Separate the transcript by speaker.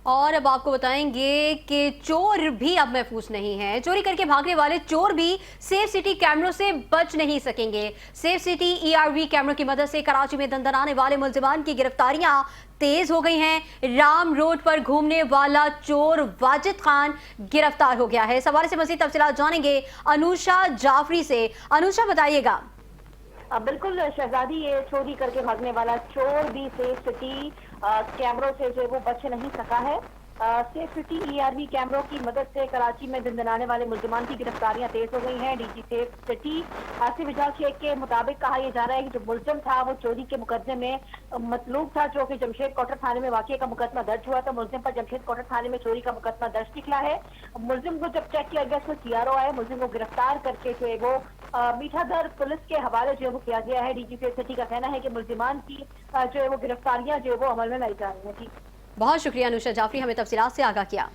Speaker 1: और अब आपको बताएंगे कि चोर भी अब महफूज नहीं है। चोरी करके भागने वाले चोर भी सेफ सिटी कैमरों से बच नहीं सकेंगे। सेफ सिटी ईआरवी कैमरों की मदद से कराची में दंदनाने वाले मुलजिमान की गिरफ्तारियां तेज हो गई हैं। राम रोड पर घूमने वाला चोर वाजिद खान गिरफ्तार हो गया है। इस हवाले से मजीद तफसीलात जानेंगे अनुषा जाफरी से। अनुषा, बताइएगा।
Speaker 2: बिल्कुल शहजादी, ये चोरी करके भागने वाला चोर भी सेफ सिटी कैमरों से जो है वो बच नहीं सका है। सेफ सिटी ईआरवी कैमरों की मदद से कराची में दंदनाने वाले मुल्जिमान की गिरफ्तारियां तेज हो गई हैं। DG safe city Asif Ijaz Sheikh के मुताबिक कहा यह जा रहा है कि जो मुलजिम था वो चोरी के मुकदमे में मतलूब था, जो कि जमशेद कोटर थाने में वाकई का मुकदमा दर्ज हुआ था। मुलजिम पर जमशेद कोटर थाने में चोरी का मुकदमा दर्ज निकला है। मुलजिम को जब चेक किया गया उसमें सीआरओ आया, मुलजिम को गिरफ्तार करके जो है वो मीठाधर पुलिस के हवाले जो है वो किया गया है। डीजी सेफ सिटी का कहना है कि मुलजिमान की जो है वो गिरफ्तारियां जो है वो अमल में लाई जा रही हैं। जी,
Speaker 1: बहुत शुक्रिया अनुषा जाफरी, हमें तफसीलात से आगाह किया।